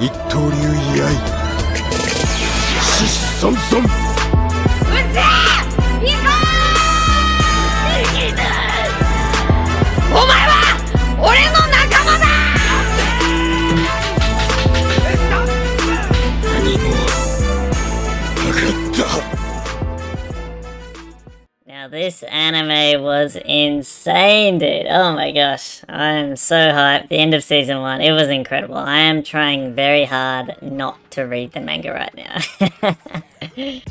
一刀流居合獅子孫孫うっせえ行こうお前は俺の仲間だ何も分かった。 Now this anime was insane, dude. Oh my gosh. I'm so hyped. The end of season 1, it was incredible. I am trying very hard not to read the manga right now.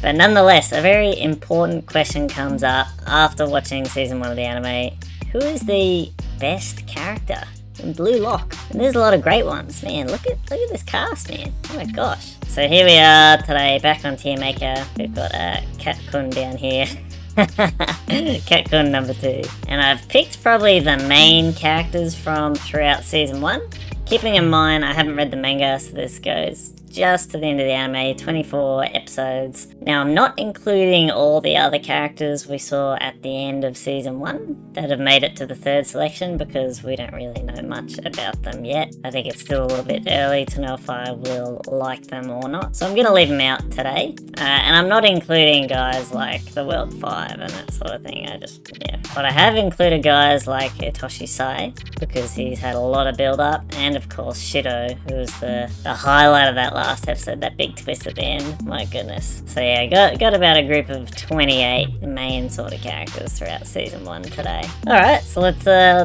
But nonetheless, a very important question comes up after watching season 1 of the anime. Who is the best character in Blue Lock? And there's a lot of great ones, man. Look at this cast, man. Oh my gosh. So here we are today, back on Tier Maker. We've got Cat-kun down here. Cat-kun number 2. And I've picked probably the main characters from throughout season 1. Keeping in mind I haven't read the manga, so this goes just to the end of the anime, 24 episodes. Now I'm not including all the other characters we saw at the end of season 1 that have made it to the 3rd selection because we don't really know much about them yet. I think it's still a little bit early to know if I will like them or not, so I'm going to leave them out today. And I'm not including guys like the World 5 and that sort of thing, But I have included guys like Itoshi Sae because he's had a lot of build up, and of course Shidou, who was the highlight of that last episode, that big twist at the end, my goodness. So yeah, got about a group of 28 main sort of characters throughout season 1 today. Alright, so let's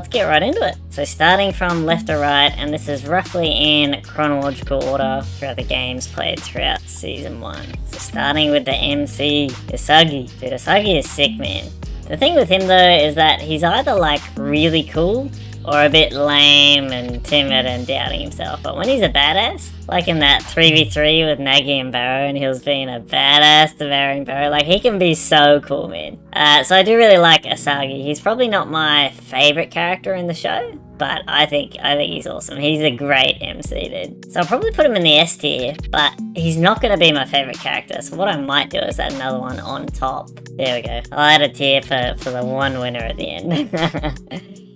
get right into it. So starting from left to right, and this is roughly in chronological order throughout the games played throughout season 1. So starting with the MC, Isagi. Dude, Isagi is sick, man. The thing with him though is that he's either like really cool or a bit lame and timid and doubting himself. But when he's a badass, like in that 3v3 with Nagi and Barou, and he was being a badass devouring Barou, like he can be so cool, man. So I do really like Isagi. He's probably not my favourite character in the show, but I think he's awesome. He's a great MC, dude. So I'll probably put him in the S tier, but he's not going to be my favourite character. So what I might do is add another one on top. There we go. I'll add a tier for the one winner at the end.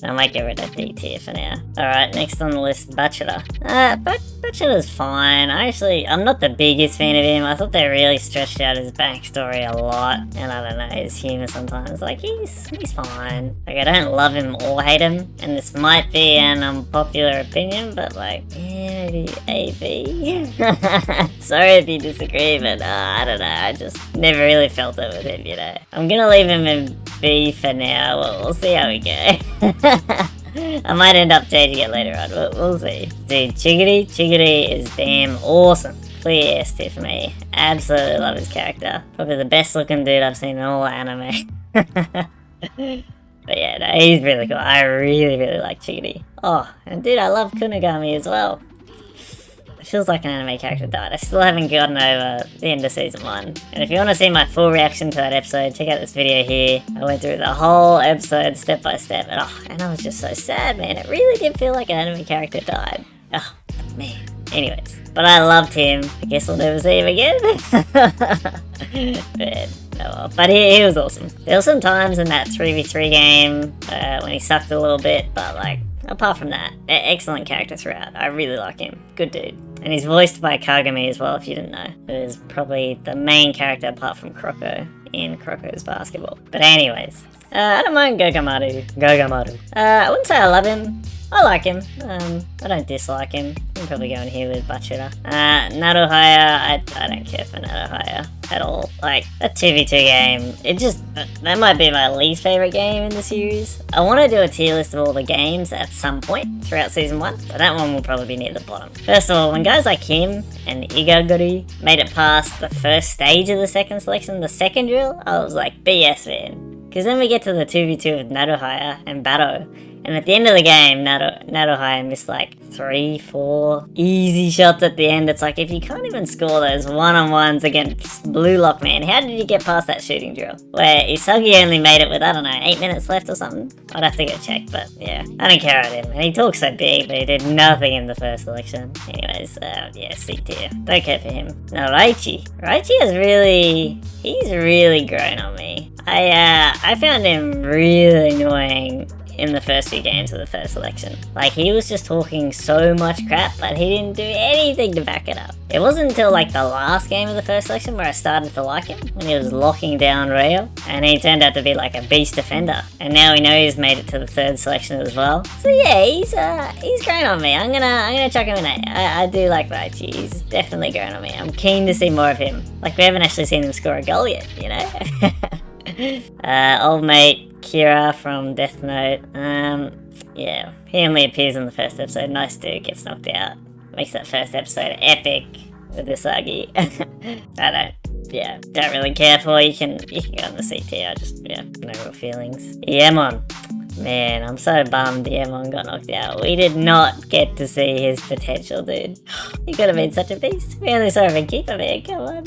I might get rid of D tier for now. Alright, next on the list, Bachira. Bachira's fine. I'm not the biggest fan of him. I thought they really stretched out his backstory a lot. And I don't know, his humour sometimes. Like, he's fine. Like, I don't love him or hate him. And this might be an unpopular opinion, but like, yeah, maybe A, B. Sorry if you disagree, but I don't know. I just never really felt it with him, I'm gonna leave him in B for now. We'll see how we go. I might end up changing it later on, but we'll see. Dude, Chigiri is damn awesome. Clear S tier for me. Absolutely love his character. Probably the best looking dude I've seen in all anime. But yeah, no, he's really cool. I really, really like Chigiri. Oh, and dude, I love Kunigami as well. It feels like an anime character died. I still haven't gotten over the end of season 1. And if you want to see my full reaction to that episode, check out this video here. I went through the whole episode step by step, and I was just so sad, man. It really did feel like an anime character died. Oh, man. Anyways, but I loved him. I guess we'll never see him again. Man, oh well. But he was awesome. There were some times in that 3v3 game when he sucked a little bit, but like, apart from that, excellent character throughout. I really like him. Good dude. And he's voiced by Kagami as well, if you didn't know. Who is probably the main character apart from Kroko in Kroko's Basketball. But anyways, I don't mind Gagamaru. I wouldn't say I love him. I like him. I don't dislike him. I'm probably going here with Bachira. Naruhaya, I don't care for Naruhaya at all. Like, that 2v2 game, that might be my least favourite game in the series. I want to do a tier list of all the games at some point throughout season 1, but that one will probably be near the bottom. First of all, when guys like him and Igaguri made it past the first stage of the 2nd selection, the 2nd drill, I was like, BS, man. Because then we get to the 2v2 with Naruhaya and Barou, and at the end of the game, Naruhaya missed like 3-4 easy shots at the end. It's like, if you can't even score those one-on-ones against Blue Lock, man, how did you get past that shooting drill? Where Isagi only made it with, I don't know, 8 minutes left or something? I'd have to go check, but yeah. I don't care about him. And he talks so big, but he did nothing in the first selection. Anyways, yeah, C tier. Don't care for him. Now, Raichi. He's really grown on me. I found him really annoying in the first few games of the first election. Like, he was just talking so much crap, but he didn't do anything to back it up. It wasn't until like the last game of the first election where I started to like him, when he was locking down Rayo, and he turned out to be like a beast defender. And now we know he's made it to the third selection as well. So yeah, he's grown on me. I'm gonna chuck him in A. I do like Raichi. He's definitely grown on me. I'm keen to see more of him. Like, we haven't actually seen him score a goal yet, you know? Old mate Kira from Death Note. Yeah, he only appears in the first episode. Nice dude, gets knocked out. Makes that first episode epic with Isagi. Don't really care for. You can go on the C tier. No real feelings. Iemon. Man, I'm so bummed Iemon got knocked out. We did not get to see his potential, dude. He could have been such a beast. We only saw him in Keeper, man. Come on.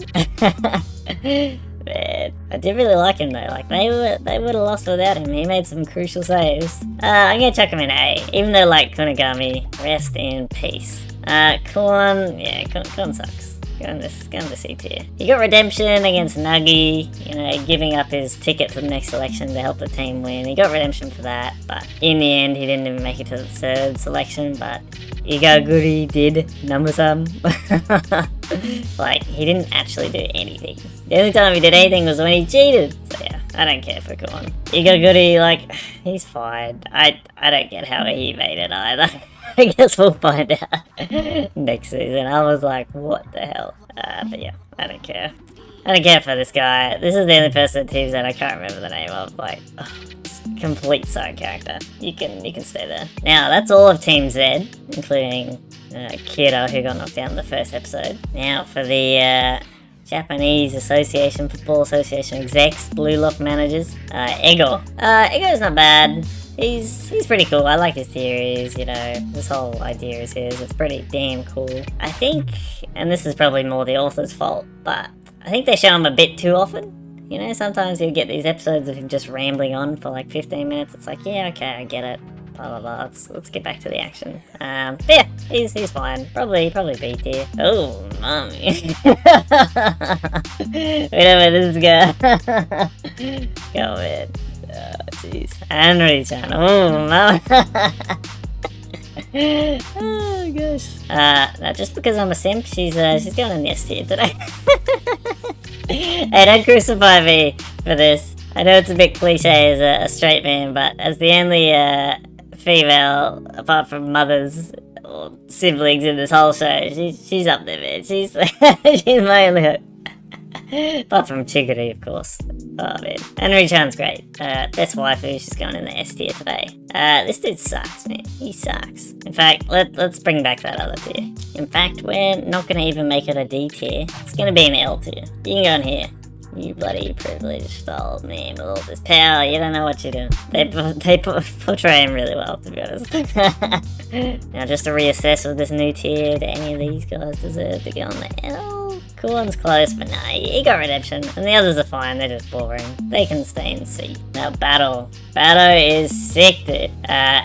Man, I did really like him though. Like, they would have lost without him. He made some crucial saves. I'm gonna chuck him in A, even though, like, Kunigami, rest in peace. Kuon, yeah, Kuon sucks. Going to C tier. He got redemption against Nagi, you know, giving up his ticket for the next selection to help the team win. He got redemption for that, but in the end, he didn't even make it to the third selection, but Igaguri did, number-some. Like, he didn't actually do anything. The only time he did anything was when he cheated. So yeah, I don't care for Kuon. Igaguri, like, he's fine. I don't get how he made it either. I guess we'll find out next season. I was like, what the hell? But yeah, I don't care. I don't care for this guy. This is the only person in teams that I can't remember the name of. Like, complete side character. You can stay there. Now, that's all of Team Z, including Kira, who got knocked down in the first episode. Now, for the Japanese Football Association execs, Blue Lock managers, Ego. Ego's not bad. He's pretty cool. I like his theories, you know, this whole idea is his. It's pretty damn cool. I think, and this is probably more the author's fault, but I think they show him a bit too often. You know, sometimes you get these episodes of him just rambling on for like 15 minutes. It's like, yeah, okay, I get it. Blah, blah, blah. Let's get back to the action. But yeah, he's fine. Probably B tier. Oh, mommy. We know where this is going. Go in. Oh, jeez. Anri-chan. Oh, no. Oh, gosh. Now, just because I'm a simp, she's going in the S tier today. Hey, don't crucify me for this. I know it's a bit cliche as a straight man, but as the only female, apart from mothers or siblings in this whole show, she's up there, man. She's she's my only hope. Apart from Chigiri, of course. Oh, man. Anri-chan's great. Best waifu, she's going in the S tier today. This dude sucks, man. He sucks. In fact, let's bring back that other tier. In fact, we're not going to even make it a D tier. It's going to be an L tier. You can go in here. You bloody privileged old man with all this power. You don't know what you're doing. They portray him really well, to be honest. Now, just to reassess with this new tier, do any of these guys deserve to go on the L? Kuon's close, but nah, he got redemption. And the others are fine, they're just boring. They can stay in C. Now, Barou. Barou is sick, dude.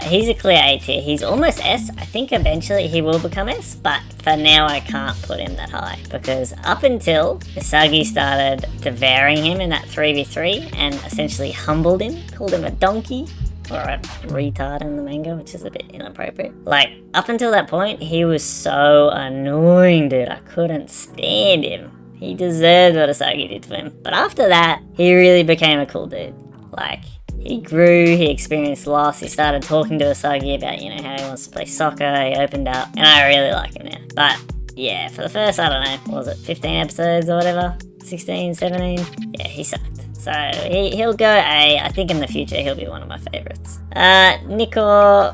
He's a clear A tier. He's almost S. I think eventually he will become S, but for now I can't put him that high. Because up until Isagi started devouring him in that 3v3 and essentially humbled him, called him a donkey, or a retard in the manga, which is a bit inappropriate. Like, up until that point, he was so annoying, dude. I couldn't stand him. He deserved what Isagi did to him. But after that, he really became a cool dude. Like, he grew, he experienced loss, he started talking to Isagi about, you know, how he wants to play soccer, he opened up, and I really like him now. But, yeah, for the first, I don't know, what was it, 15 episodes or whatever? 16, 17? Yeah, he sucked. So, he'll go A. I think in the future he'll be one of my favourites. Niko,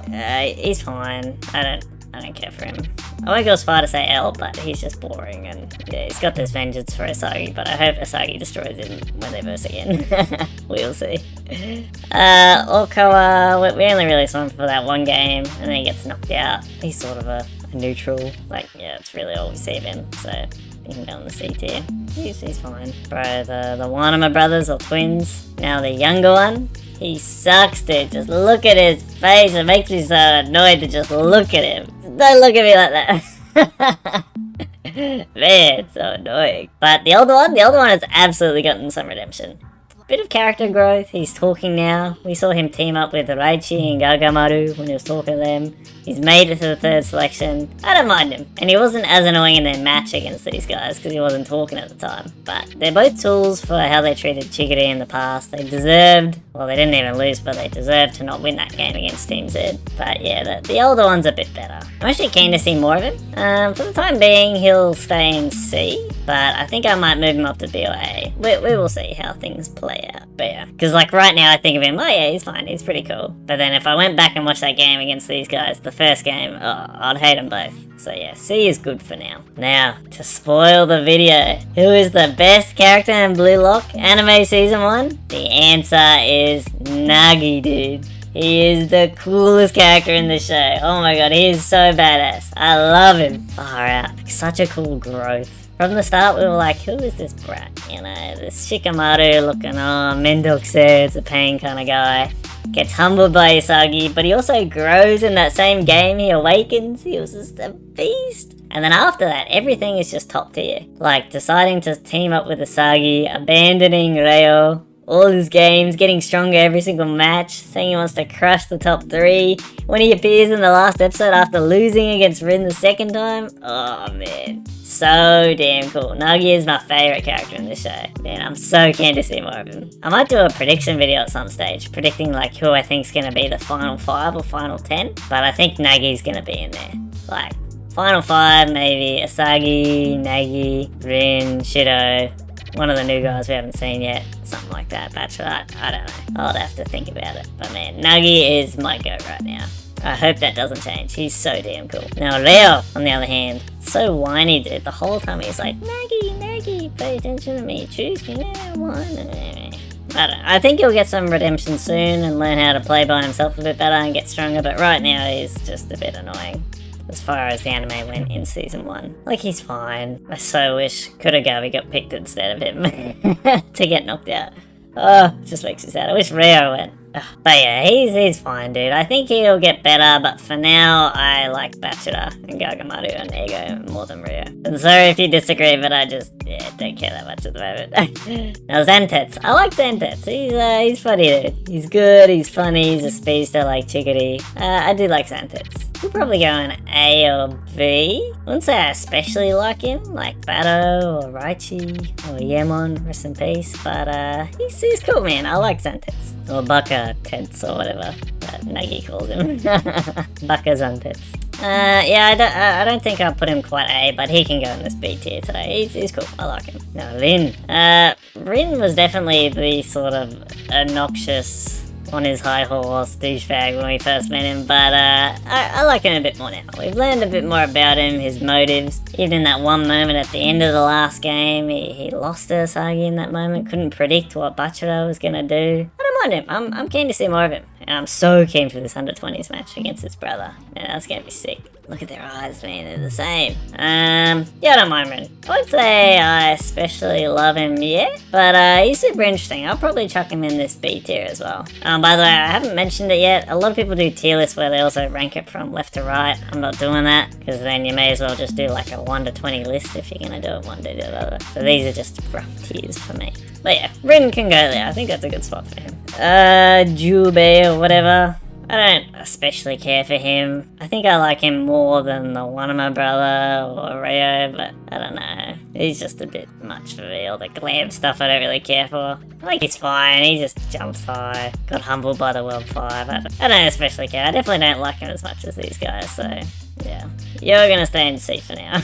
he's fine. I don't care for him. I won't go as far to say L, but he's just boring, and yeah, he's got this vengeance for Isagi, but I hope Isagi destroys him when they verse again. We'll see. Ohkawa, we only really saw him for that one game, and then he gets knocked out. He's sort of a neutral. Like, yeah, it's really all we see of him, so you can go on the C tier. He's fine. Bro, the Wanima brothers, or twins, now the younger one, he sucks, dude. Just look at his face. It makes me so annoyed to just look at him. Don't look at me like that. Man, it's so annoying. But the older one has absolutely gotten some redemption. bit of character growth. He's talking now. We saw him team up with Raichi and Gagamaru when he was talking to them. He's made it to the 3rd selection. I don't mind him. And he wasn't as annoying in their match against these guys because he wasn't talking at the time. But they're both tools for how they treated Chigiri in the past. They deserved, well, they didn't even lose, but they deserved to not win that game against Team Z. But yeah, the older one's a bit better. I'm actually keen to see more of him. For the time being, he'll stay in C, but I think I might move him up to B or A. We will see how things play out. But yeah, because like right now I think of him, oh yeah, he's fine, he's pretty cool. But then if I went back and watched that game against these guys, the first game, oh, I'd hate them both. So yeah, C is good for now. Now, to spoil the video, who is the best character in Blue Lock Anime Season 1? The answer is Nagi, dude. He is the coolest character in the show. Oh my god, he is so badass. I love him. Far out. Like, such a cool growth. From the start, we were like, who is this brat? You know, this Shikamaru looking, oh, Mendokse, it's a pain kind of guy. Gets humbled by Isagi, but he also grows in that same game. He awakens. He was just a beast. And then after that, everything is just top tier. Like, deciding to team up with Isagi, abandoning Reo, all his games, getting stronger every single match, saying he wants to crush the top 3. When he appears in the last episode after losing against Rin the 2nd time, oh man, so damn cool. Nagi is my favourite character in this show. Man, I'm so keen to see more of him. I might do a prediction video at some stage, predicting like who I think's gonna be the final 5 or final 10, but I think Nagi's gonna be in there. Like, final 5, maybe Isagi, Nagi, Rin, Shidou, one of the new guys we haven't seen yet, something like that. Bachira, I don't know. I'll have to think about it. But man, Nagi is my go right now. I hope that doesn't change. He's so damn cool. Now Reo, on the other hand, so whiny, dude. The whole time he's like, Nagi, pay attention to me. Choose me now, whine. I don't know. I think he'll get some redemption soon and learn how to play by himself a bit better and get stronger. But right now, he's just a bit annoying. As far as the anime went in Season 1. Like, he's fine. I so wish Kunigami got picked instead of him to get knocked out. Oh, it just makes me sad. I wish Reo went. But yeah, he's fine, dude. I think he'll get better, but for now, I like Bachira and Gagamaru and Ego more than Reo. And sorry if you disagree, but I just, yeah, don't care that much at the moment. Now, Zantetsu. I like Zantetsu. He's funny, dude. He's good, he's funny, he's a speedster like Chigiri. I do like Zantetsu. He'll probably go in A or B. I wouldn't say I especially like him, like Barou or Raichi or Iemon, rest in peace, but he's cool, man. I like Zantetsu. Or Baka Tents or whatever that Nagi calls him. Baka Zantetsu. Yeah, I don't think I'll put him quite A, but he can go in this B tier today. He's cool. I like him. Now, Rin. Rin was definitely the sort of obnoxious, on his high horse douchebag when we first met him, but I like him a bit more now. We've learned a bit more about him, his motives. Even in that one moment at the end of the last game, he lost to Isagi in that moment, couldn't predict what Bachira was gonna do. I don't mind him. I'm keen to see more of him. And I'm so keen for this under-20s match against his brother. Man, that's gonna be sick. Look at their eyes, man, they're the same. Yeah, I don't mind Rin. I would say I especially love him yet, but he's super interesting. I'll probably chuck him in this B tier as well. By the way, I haven't mentioned it yet. A lot of people do tier lists where they also rank it from left to right. I'm not doing that, because then you may as well just do like a 1 to 20 list if you're gonna do it one to the other. So these are just rough tiers for me. But yeah, Rin can go there. I think that's a good spot for him. Jubei or whatever. I don't especially care for him. I think I like him more than the Wanima brother or Reo, but I don't know. He's just a bit much for me. All the Glam stuff I don't really care for. I think he's fine. He just jumps high. Got humbled by the World 5. I don't especially care. I definitely don't like him as much as these guys, so yeah. You're gonna stay in C for now.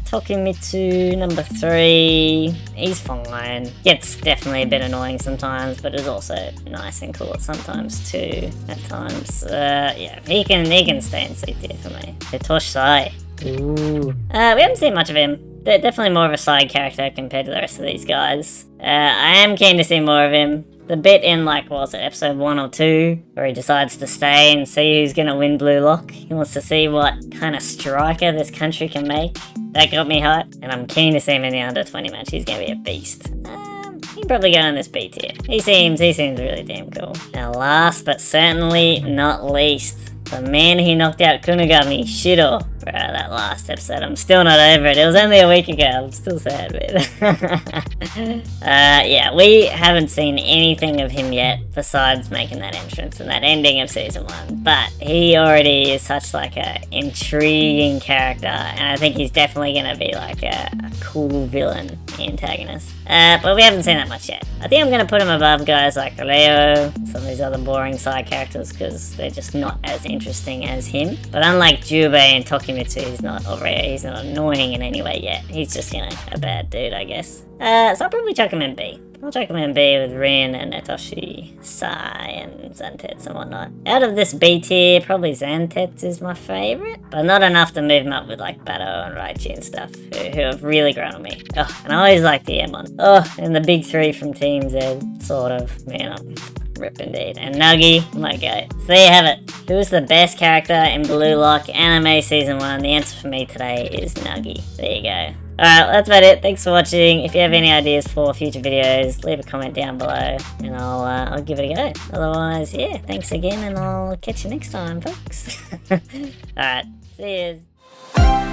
Tokimitsu, number 3. He's fine. Gets definitely a bit annoying sometimes, but is also nice and cool sometimes too. At times, yeah, he can stay in C tier for me. Itoshi Sae. Ooh. We haven't seen much of him. They're definitely more of a side character compared to the rest of these guys. I am keen to see more of him. The bit in, like, what was it, episode 1 or 2, where he decides to stay and see who's gonna win Blue Lock. He wants to see what kind of striker this country can make. That got me hyped, and I'm keen to see him in the under 20 match. He's gonna be a beast. He can probably go in this B tier. He seems really damn cool. Now, last but certainly not least, the man who knocked out Kunigami, Shidou. Bro, that last episode, I'm still not over it. It was only a week ago. I'm still sad, man. Yeah, we haven't seen anything of him yet besides making that entrance and that ending of season 1. But he already is such like a intriguing character, and I think he's definitely gonna be like a cool villain antagonist. But we haven't seen that much yet. I think I'm gonna put him above guys like Leo, some of these other boring side characters, because they're just not as interesting as him. But unlike Jubei and Tokimitsu, he's not annoying in any way yet. He's just, you know, a bad dude, I guess. So I'll probably chuck him in B. I'll chuck him in B with Rin and Itoshi Sae and Zantetsu and whatnot. Out of this B tier, probably Zantetsu is my favourite, but not enough to move him up with like Barou and Raichi and stuff, who have really grown on me. Oh, and I always liked Iemon. Oh, and the big three from Team Z, sort of. Man, rip indeed. And Nagi, my guy. So there you have it. Who's the best character in Blue Lock Anime Season 1? The answer for me today is Nagi. There you go. Alright, that's about it. Thanks for watching. If you have any ideas for future videos, leave a comment down below and I'll give it a go. Otherwise, yeah, thanks again and I'll catch you next time, folks. Alright, see yous.